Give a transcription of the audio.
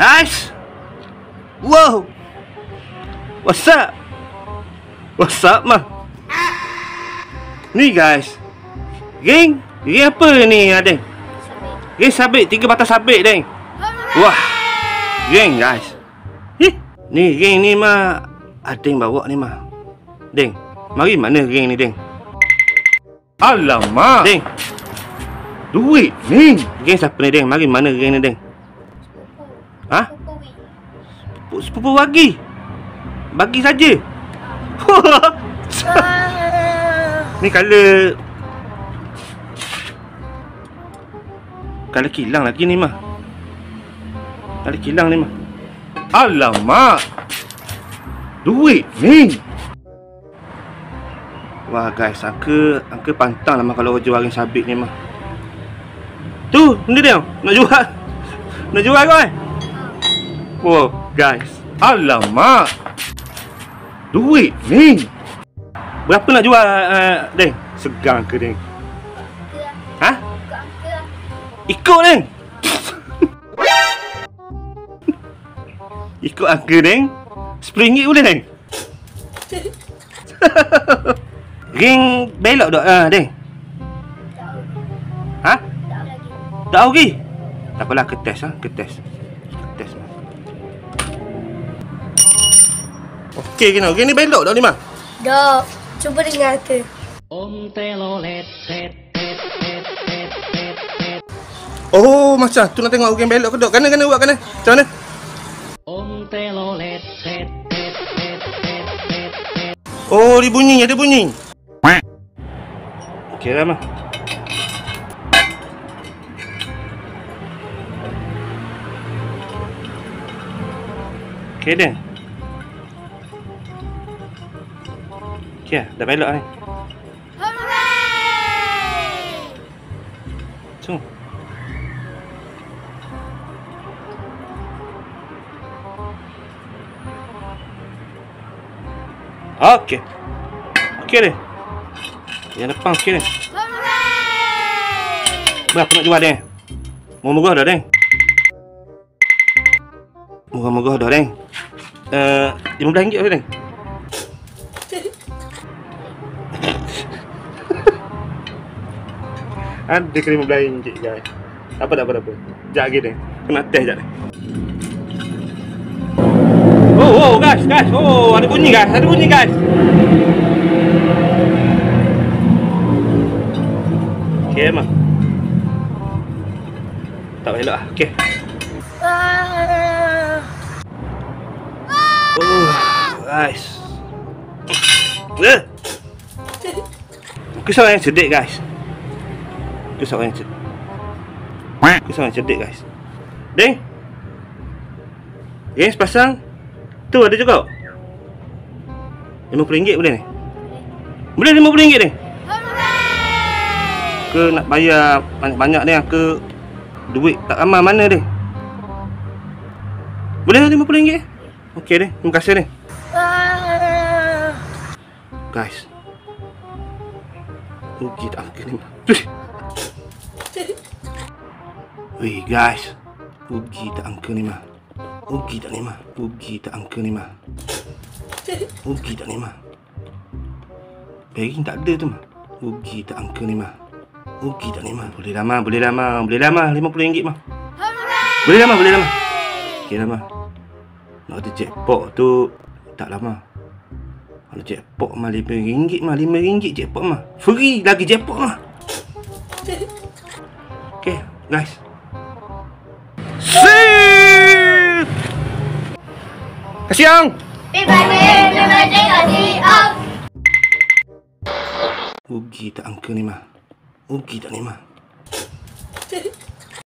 Guys. Wow. What's up? What's up mah? Ni guys. Geng apa ni Deng? Geng sabit, 3 batang sabit Deng. Wah. Geng guys. Ni geng ni mah Adeng bawa ni mah. Deng, mari mana geng ni Deng? Alamak. Deng. Duit ni. Geng siapa ni Deng? Mari mana geng ni Deng? Ha? Sepupu bagi. Bagi saja. Ni color kilang lagi ni mah. Color kilang ni mah. Alamak. Duit ni. Wah guys, angka pantang lah mah kalau jual ring sabit ni mah. Tu, ni dia nak jual. Nak jual kau eh? Wow, guys. Alamak. Duit ni. Berapa nak jual Deng? Segang ke Deng? Ha? Ikut Deng. Ikut angka Deng. RM10 boleh Deng? Ring belok tak Deng? Ha? Tak lagi. Tak apalah, ketes ha, ketes. Okey kena. Okey ni belok dah ni mah. Dah. Cuba dengar ke. Oh, macam tu nak tengok game belok ke dok. Kena buat kena. Macam mana? Oh, dia bunyi, ada bunyi. Okey dah mah. Okey dah. Okey dah belok ni. Tu. Okey. Okey deh. Yang depan okey deh. Berapa nak jual deh? Murah dah deh. Murah dah deh. RM15 deh. Ada ke RM15 guys. Apa. Sekejap lagi deh. Kena test sekejap deh. Oh guys. Oh, ada bunyi guys. Okey mah. Tak elok ah. Okey. Oh, guys. Kisah yang sedih guys. Kisah yang sedih guys. Deng. Yang sepasang tu ada juga. RM50 boleh ni? Boleh RM50 ni? Ke nak bayar banyak-banyak ni ke duit tak ramai mana ni? Boleh RM50? Okey ni, terima kasih ni. Guys. Rugi tak angka ni. Weh guys. Rugi tak angka ni mah. Rugi tak angka ni mah. Pering tak ada tu mah. Rugi tak angka ni mah. Boleh dah mah. RM50 mah. Boleh dah mah. Okey dah mah. Nak ada jackpot tu tak lama. Kalau jackpot mah RM5 mah. RM5 jackpot mah. Free lagi jackpot mah. Okey guys. Sip. Kasih ang. Terima kasih ang. Rugi tak angka ni mah.